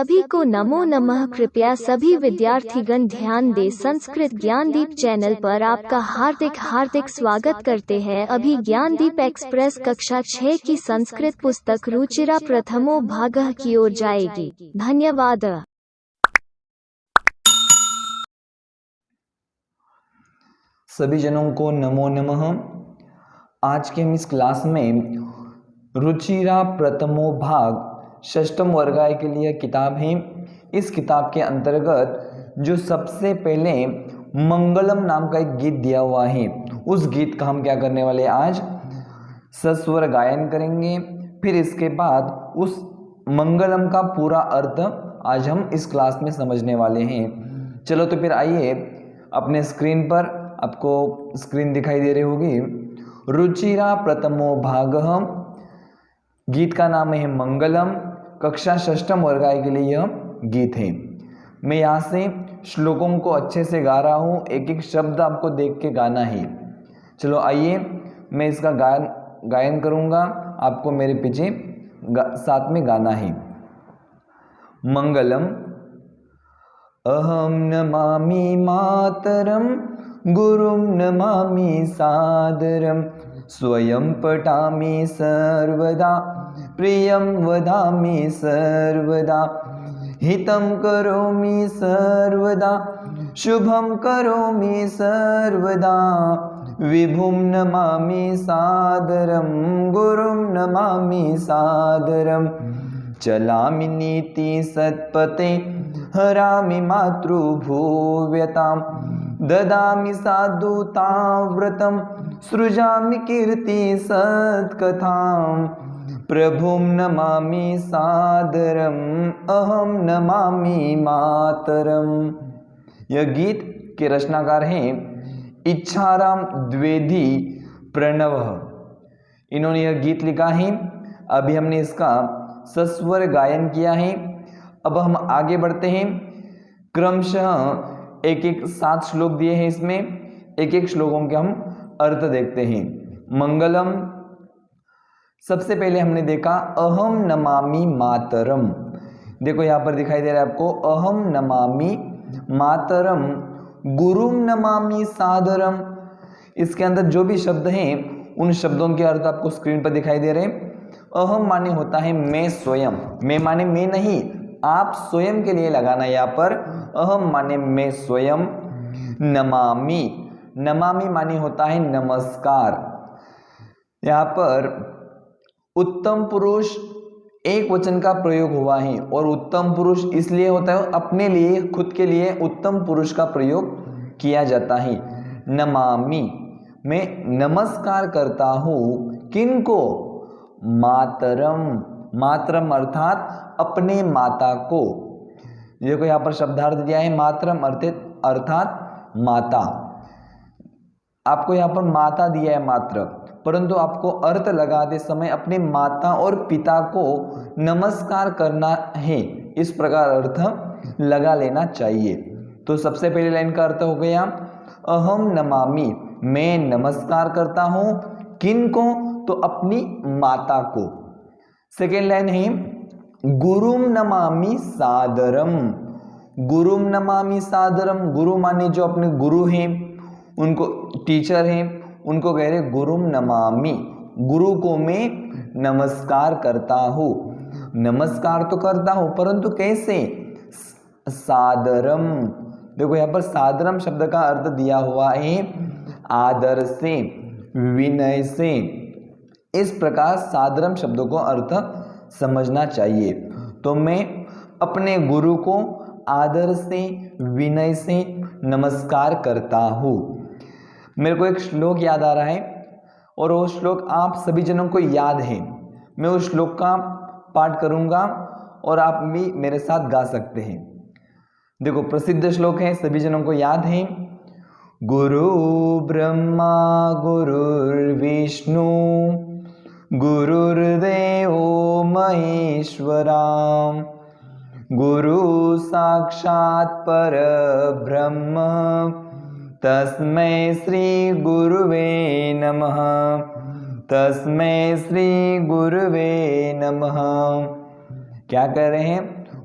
सभी को नमो नमः। कृपया सभी विद्यार्थीगण ध्यान दें। संस्कृत ज्ञानदीप चैनल पर आपका हार्दिक हार्दिक स्वागत करते हैं। अभी ज्ञानदीप एक्सप्रेस कक्षा 6 की संस्कृत पुस्तक रुचिरा प्रथमो भागः की ओर जाएगी। धन्यवाद। सभी जनों को नमो नमः। आज के हम इस क्लास में रुचिरा प्रथमो भाग षष्ठम वर्गाय के लिए किताब है। इस किताब के अंतर्गत जो सबसे पहले मंगलम नाम का एक गीत दिया हुआ है, उस गीत का हम क्या करने वाले आज सस्वर गायन करेंगे। फिर इसके बाद उस मंगलम का पूरा अर्थ आज हम इस क्लास में समझने वाले हैं। चलो तो फिर आइए, अपने स्क्रीन पर आपको स्क्रीन दिखाई दे रही होगी। रुचिरा प्रथमो भागः, गीत का नाम है मंगलम, कक्षा षष्ठम वर्गाय के लिए यह गीत है। मैं यहाँ से श्लोकों को अच्छे से गा रहा हूँ, एक एक शब्द आपको देख के गाना है। चलो आइए, मैं इसका गायन करूँगा, आपको मेरे पीछे साथ में गाना है। मंगलम। अहम नमामि मातरम गुरुम नमामि सादरम, स्वयं पठामि सर्वदा प्रियं वदामि सर्वदा, हितं करोमि सर्वदा शुभं करोमि सर्वदा, विभुं नमामि सादरं गुरुं नमामि सादरं, चलामि नीति सत्पथे हरामि मातृभूव्यतां, ददामि साधुतां व्रतं सृजामि कीर्ति सत्कथां, प्रभुं नमामि सादरं अहं नमामि मातरम। यह गीत के रचनाकार हैं इच्छाराम द्विवेदी प्रणव। इन्होंने यह गीत लिखा है। अभी हमने इसका सस्वर गायन किया है। अब हम आगे बढ़ते हैं। क्रमशः एक एक 7 श्लोक दिए हैं, इसमें एक एक श्लोकों के हम अर्थ देखते हैं। मंगलम, सबसे पहले हमने देखा अहम नमामि मातरम। देखो यहाँ पर दिखाई दे रहा है आपको, अहम नमामि मातरम गुरुम नमामि सादरम। इसके अंदर जो भी शब्द हैं उन शब्दों के अर्थ आपको स्क्रीन पर दिखाई दे रहे हैं। अहम माने होता है मैं स्वयं, मैं माने मैं नहीं, आप स्वयं के लिए लगाना यहाँ पर। अहम माने मैं स्वयं। नमामि, नमामि माने होता है नमस्कार। यहाँ पर उत्तम पुरुष एक वचन का प्रयोग हुआ है, और उत्तम पुरुष इसलिए होता है अपने लिए, खुद के लिए उत्तम पुरुष का प्रयोग किया जाता है। नमामि, मैं नमस्कार करता हूँ किनको? मातरम, मातरम अर्थात अपने माता को। देखो यहाँ पर शब्दार्थ दिया है मातरम अर्थात माता। आपको यहाँ पर माता दिया है मात्र, परंतु आपको अर्थ लगाते समय अपने माता और पिता को नमस्कार करना है, इस प्रकार अर्थ लगा लेना चाहिए। तो सबसे पहली लाइन का अर्थ हो गया अहम नमामि, मैं नमस्कार करता हूं किनको? तो अपनी माता को। सेकेंड लाइन है गुरुम नमामि सादरम। गुरुम नमामि सादरम, गुरु माने जो अपने गुरु हैं, उनको टीचर हैं, उनको कह रहे गुरुम नमामि, गुरु को मैं नमस्कार करता हूँ। नमस्कार तो करता हूँ, परंतु कैसे? सादरम। देखो यहाँ पर सादरम शब्द का अर्थ दिया हुआ है आदर से, विनय से। इस प्रकार सादरम शब्दों को अर्थ समझना चाहिए। तो मैं अपने गुरु को आदर से, विनय से नमस्कार करता हूँ। मेरे को एक श्लोक याद आ रहा है, और वो श्लोक आप सभी जनों को याद है। मैं उस श्लोक का पाठ करूंगा और आप भी मेरे साथ गा सकते हैं। देखो प्रसिद्ध श्लोक है, सभी जनों को याद है। गुरु ब्रह्मा गुरुर्विष्णु गुरुर्देवो महेश्वरा, गुरु साक्षात् परब्रह्म तस्मै श्री गुरुवे नमः, तस्मै श्री गुरुवे नमः। क्या कह रहे हैं?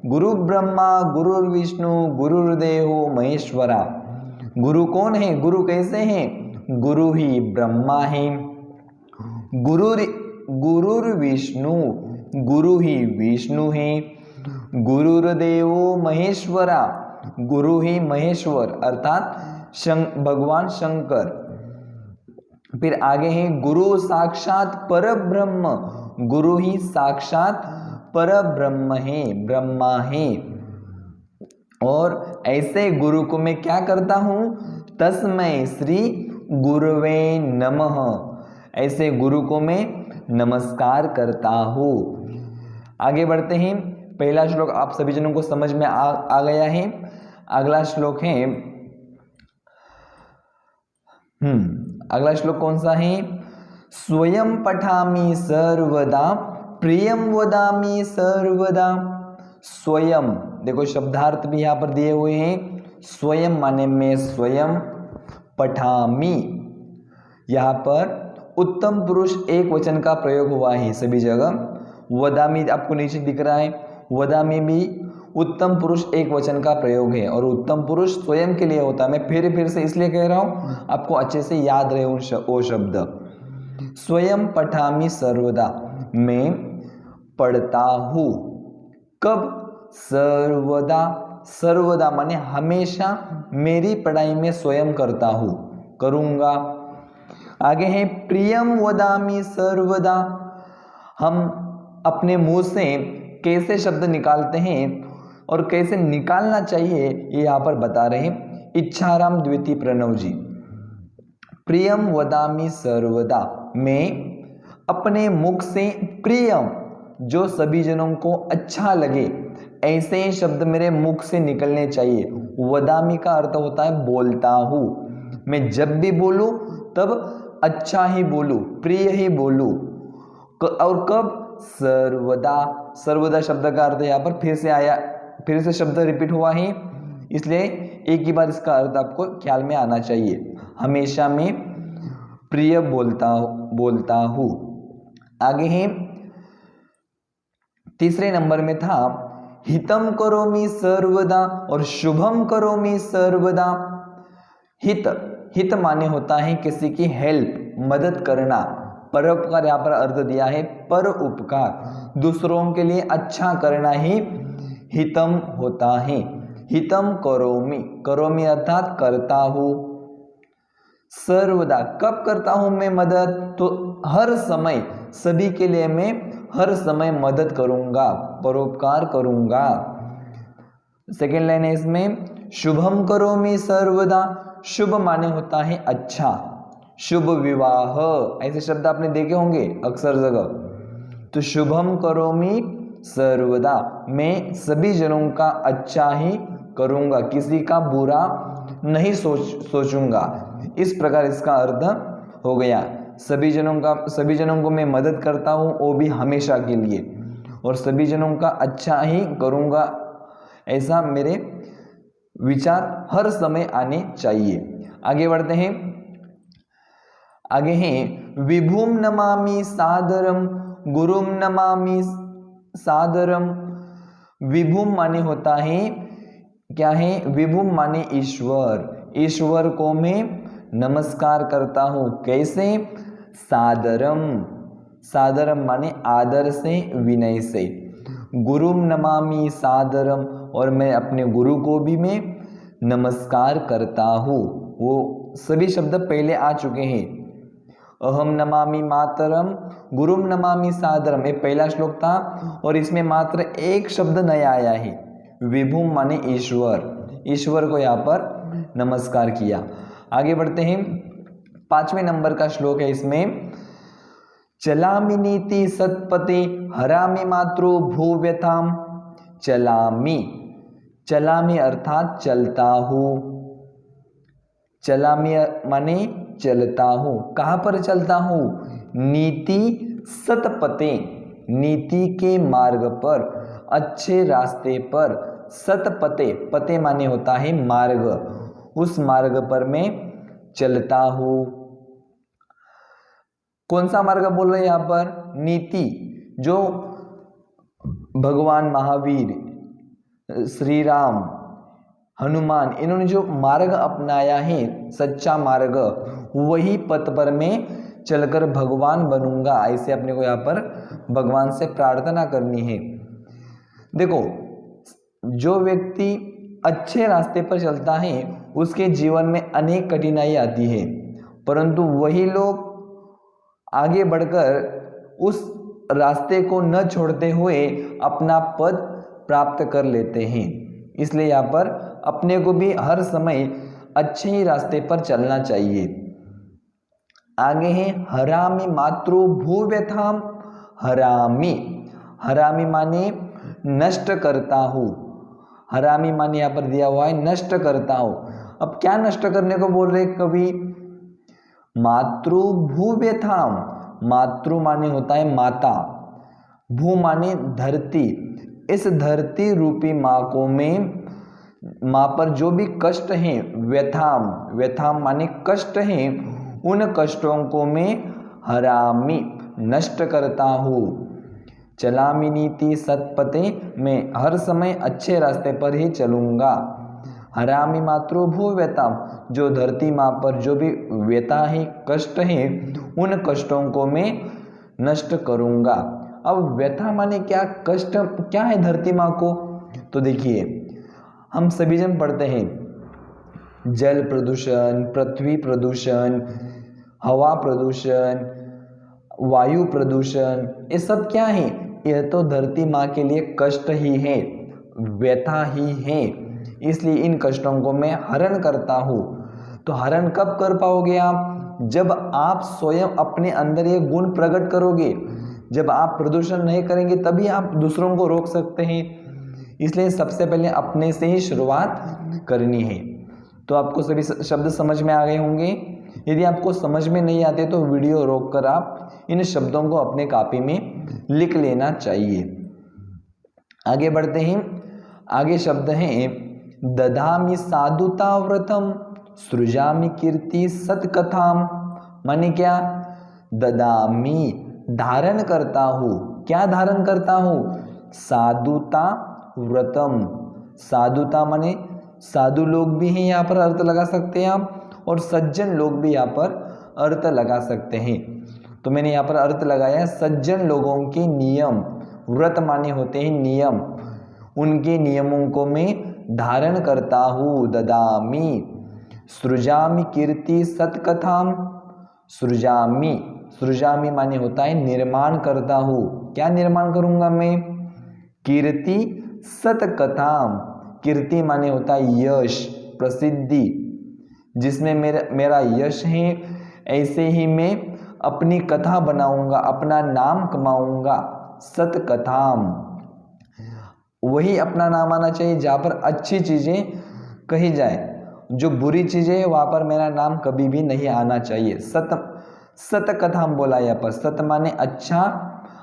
गुरु ब्रह्मा गुरुर्विष्णु गुरुर्देवो महेश्वरा। गुरु कौन है? गुरु कैसे हैं? गुरु ही ब्रह्मा है, गुरुर्विष्णु, गुरु ही विष्णु है, गुरुर्देवो महेश्वरा, गुरु ही महेश्वर अर्थात भगवान शंकर। फिर आगे है गुरु साक्षात परब्रह्म, गुरु ही साक्षात परब्रह्म है, ब्रह्मा है। और ऐसे गुरु को मैं क्या करता हूं? तस्मै श्री गुरुवे नमः, ऐसे गुरु को मैं नमस्कार करता हूं। आगे बढ़ते हैं। पहला श्लोक आप सभी जनों को समझ में आ गया है। अगला श्लोक है अगला श्लोक कौन सा है? स्वयं पठामि सर्वदा प्रियम वदामि सर्वदा। स्वयं, देखो शब्दार्थ भी यहां पर दिए हुए हैं। स्वयं माने मैं स्वयं, पठामि यहां पर उत्तम पुरुष एक वचन का प्रयोग हुआ है सभी जगह। वदामि आपको नीचे दिख रहा है, वदामि भी उत्तम पुरुष एक वचन का प्रयोग है और उत्तम पुरुष स्वयं के लिए होता है। मैं फिर से इसलिए कह रहा हूं, आपको अच्छे से याद रहे वो शब्द। स्वयं पठामि सर्वदा, मैं पढ़ता हूं। कब? सर्वदा, सर्वदा माने हमेशा मेरी पढ़ाई में स्वयं करता हूं, करूंगा। आगे है प्रियम वदामि सर्वदा। हम अपने मुंह से कैसे शब्द निकालते हैं और कैसे निकालना चाहिए ये यहां पर बता रहे हैं इच्छाराम द्वितीय प्रणव जी। प्रियम वदामि सर्वदा, मैं अपने मुख से प्रियम, जो सभी जनों को अच्छा लगे ऐसे ही शब्द मेरे मुख से निकलने चाहिए। वदामि का अर्थ होता है बोलता हूं। मैं जब भी बोलूं तब अच्छा ही बोलूं, प्रिय ही बोलूं। और कब? सर्वदा। सर्वदा शब्द का अर्थ यहाँ पर फिर से शब्द रिपीट हुआ है, इसलिए एक ही बार इसका अर्थ आपको ख्याल में आना चाहिए। हमेशा मैं प्रिय बोलता हूं। आगे है तीसरे नंबर में था हितम करोमि सर्वदा और शुभम करोमि सर्वदा। हित माने होता है किसी की हेल्प, मदद करना। परोपकार यहाँ पर अर्थ दिया है पर उपकार, दूसरों के लिए अच्छा करना ही हितम होता है। हितम करोमि, करोमि अर्थात करता हूं। सर्वदा, कब करता हूं मैं मदद? तो हर समय, सभी के लिए मैं हर समय मदद करूंगा, परोपकार करूंगा। सेकेंड लाइन है इसमें शुभम करोमि सर्वदा। शुभ माने होता है अच्छा, शुभ विवाह, ऐसे शब्द आपने देखे होंगे अक्सर जगह। तो शुभम करोमि सर्वदा, मैं सभी जनों का अच्छा ही करूंगा, किसी का बुरा नहीं सोचूंगा। इस प्रकार इसका अर्थ हो गया। सभी जनों को मैं मदद करता हूं, वो भी हमेशा के लिए, और सभी जनों का अच्छा ही करूंगा, ऐसा मेरे विचार हर समय आने चाहिए। आगे बढ़ते हैं। आगे हैं विभुम नमामि सादरम गुरुम नमामि सादरम। विभुम माने होता है क्या है? विभुम माने ईश्वर, ईश्वर को मैं नमस्कार करता हूं। कैसे? सादरम, सादरम माने आदर से, विनय से। गुरुम नमामि सादरम, और मैं अपने गुरु को भी मैं नमस्कार करता हूं। वो सभी शब्द पहले आ चुके हैं। अहम नमामि मातरम गुरुम नमामि सादरम, ये पहला श्लोक था और इसमें मात्र एक शब्द नया आया है, विभुम माने ईश्वर। ईश्वर को यहाँ पर नमस्कार किया। आगे बढ़ते हैं। 5वें नंबर का श्लोक है इसमें चलामि नीति सत्पते हरामि मातृ भूव्यथाम। चलामि, चलामि अर्थात चलता हूं। चलामि माने चलता हूं। कहां पर चलता हूं? नीति सतपते, नीति के मार्ग पर, अच्छे रास्ते पर। सतपते, पते माने होता है मार्ग, उस मार्ग पर मैं चलता हूं। कौन सा मार्ग बोल रहे हैं यहां पर? नीति, जो भगवान महावीर श्री राम, हनुमान, इन्होंने जो मार्ग अपनाया है सच्चा मार्ग, वही पथ पर मैं चलकर भगवान बनूंगा, ऐसे अपने को यहाँ पर भगवान से प्रार्थना करनी है। देखो, जो व्यक्ति अच्छे रास्ते पर चलता है उसके जीवन में अनेक कठिनाई आती है, परंतु वही लोग आगे बढ़कर उस रास्ते को न छोड़ते हुए अपना पद प्राप्त कर लेते हैं। इसलिए यहाँ पर अपने को भी हर समय अच्छे ही रास्ते पर चलना चाहिए। आगे है हरामि मातृ भूव्यथाम। हरामी, हरामी माने नष्ट करता हूँ, हरामी माने यहाँ पर दिया हुआ है नष्ट करता हूँ। अब क्या नष्ट करने को बोल रहे कवि? मातृ भूव्यथाम, मातृ माने होता है माता, भू माने धरती, इस धरती रूपी माँ को में माँ पर जो भी कष्ट हैं, व्यथाम, व्यथाम माने कष्ट हैं, उन कष्टों को मैं हरामी नष्ट करता हूँ। चलामि नीति सत्पथे, मैं हर समय अच्छे रास्ते पर ही चलूँगा। हरामि मातृ भू व्यथाम, जो धरती माँ पर जो भी व्यथा है, कष्ट है, उन कष्टों को मैं नष्ट करूँगा। अब व्यथा माने क्या, कष्ट क्या है धरती माँ को? तो देखिए, हम सभी जन पढ़ते हैं जल प्रदूषण, पृथ्वी प्रदूषण, हवा प्रदूषण, वायु प्रदूषण, ये सब क्या है? यह तो धरती माँ के लिए कष्ट ही है, व्यथा ही है। इसलिए इन कष्टों को मैं हरण करता हूँ। तो हरण कब कर पाओगे आप? जब आप स्वयं अपने अंदर ये गुण प्रकट करोगे। जब आप प्रदूषण नहीं करेंगे तभी आप दूसरों को रोक सकते हैं। इसलिए सबसे पहले अपने से ही शुरुआत करनी है। तो आपको सभी शब्द समझ में आ गए होंगे। यदि आपको समझ में नहीं आते तो वीडियो रोककर आप इन शब्दों को अपने कॉपी में लिख लेना चाहिए। आगे बढ़ते हैं। आगे शब्द हैं दधामि साधुता व्रतम, सृजामि कीर्ति सत्कथाम। माने क्या? ददामि, धारण करता हूँ। क्या धारण करता हूँ? साधुता व्रतम। साधुता माने साधु लोग भी हैं, यहाँ पर अर्थ लगा सकते हैं आप, और सज्जन लोग भी यहाँ पर अर्थ लगा सकते हैं। तो मैंने यहाँ पर अर्थ लगाया सज्जन लोगों के नियम। व्रत माने होते हैं नियम, उनके नियमों को मैं धारण करता हूँ। ददामि, सृजामि कीर्ति सत्कथाम। सृजामि, सृजामि माने होता है निर्माण करता हूँ। क्या निर्माण करूँगा मैं? कीर्ति सत्कथाम। कीर्ति माने होता है यश, प्रसिद्धि, जिसमें मेरा यश है, ऐसे ही मैं अपनी कथा बनाऊंगा, अपना नाम कमाऊंगा। सत्कथाम, वही अपना नाम आना चाहिए जहाँ पर अच्छी चीज़ें कही जाए। जो बुरी चीज़ें है वहाँ पर मेरा नाम कभी भी नहीं आना चाहिए। सत्कथाम बोला यहाँ पर। सत माने अच्छा,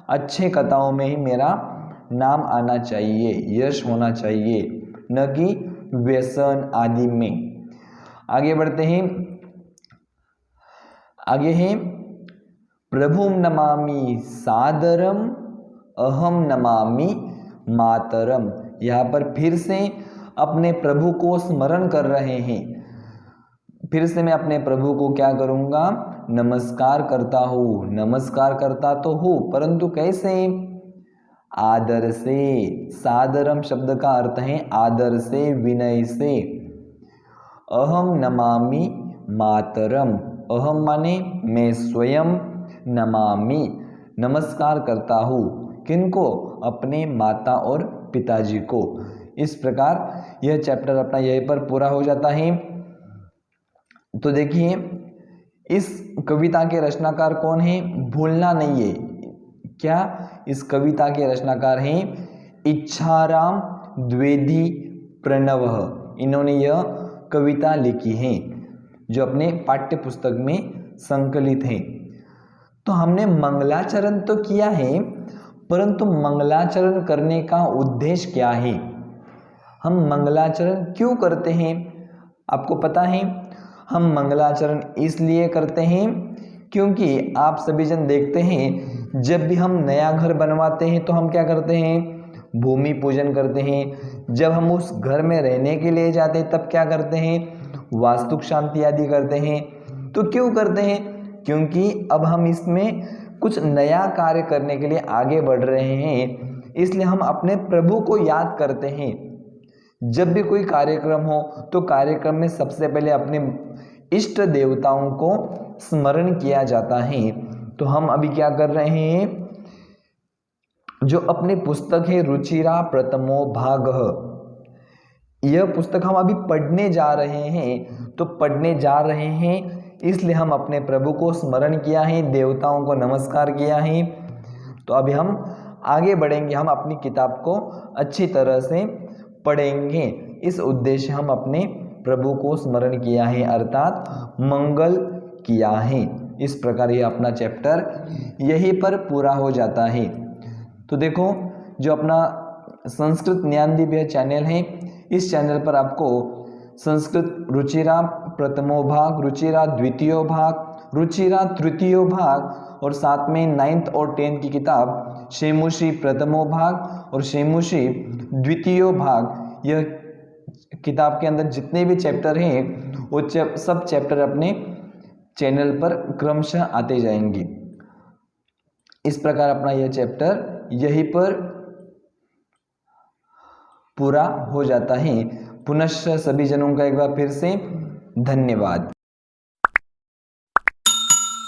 अच्छे कथाओं में ही मेरा नाम आना चाहिए, यश होना चाहिए, न कि व्यसन आदि में। आगे बढ़ते हैं। आगे है प्रभुम नमामि सादरम, अहम नमामि मातरम। यहाँ पर फिर से अपने प्रभु को स्मरण कर रहे हैं। फिर से मैं अपने प्रभु को क्या करूँगा? नमस्कार करता हूँ। नमस्कार करता तो हूँ, परंतु कैसे? आदर से। सादरम शब्द का अर्थ है आदर से, विनय से। अहम नमामि मातरम, अहम माने मैं स्वयं, नमामि नमस्कार करता हूँ। किनको? अपने माता और पिताजी को। इस प्रकार यह चैप्टर अपना यहीं पर पूरा हो जाता है। तो देखिए, इस कविता के रचनाकार कौन है? भूलना नहीं है। क्या? इस कविता के रचनाकार हैं इच्छाराम द्विवेदी प्रणव। इन्होंने यह कविता लिखी है जो अपने पाठ्य पुस्तक में संकलित है। तो हमने मंगलाचरण तो किया है, परंतु मंगलाचरण करने का उद्देश्य क्या है? हम मंगलाचरण क्यों करते हैं? आपको पता है? हम मंगलाचरण इसलिए करते हैं क्योंकि आप सभी जन देखते हैं, जब भी हम नया घर बनवाते हैं तो हम क्या करते हैं? भूमि पूजन करते हैं। जब हम उस घर में रहने के लिए जाते हैं तब क्या करते हैं, वास्तु शांति आदि करते हैं। तो क्यों करते हैं, क्योंकि अब हम इसमें कुछ नया कार्य करने के लिए आगे बढ़ रहे हैं, इसलिए हम अपने प्रभु को याद करते हैं। जब भी कोई कार्यक्रम हो तो कार्यक्रम में सबसे पहले अपने इष्ट देवताओं को स्मरण किया जाता है। तो हम अभी क्या कर रहे हैं, जो अपनी पुस्तक है रुचिरा प्रथमो भाग, यह पुस्तक हम अभी पढ़ने जा रहे हैं। तो पढ़ने जा रहे हैं इसलिए हम अपने प्रभु को स्मरण किया है, देवताओं को नमस्कार किया है। तो अभी हम आगे बढ़ेंगे, हम अपनी किताब को अच्छी तरह से पढ़ेंगे। इस उद्देश्य हम अपने प्रभु को स्मरण किया है, अर्थात मंगल किया है। इस प्रकार ये अपना चैप्टर यहीं पर पूरा हो जाता है। तो देखो, जो अपना संस्कृत ज्ञानदीप चैनल है, इस चैनल पर आपको संस्कृत रुचिरा प्रथमो भाग, रुचिरा द्वितीयो भाग, रुचिरा तृतीयो भाग और साथ में 9th और 10th की किताब शेमुषी प्रथमो भाग और शेमुषी द्वितीयो भाग, यह किताब के अंदर जितने भी चैप्टर हैं वो सब चैप्टर अपने चैनल पर क्रमशः आते जाएंगे। इस प्रकार अपना यह चैप्टर यहीं पर पूरा हो जाता है। पुनश्च सभी जनों का एक बार फिर से धन्यवाद।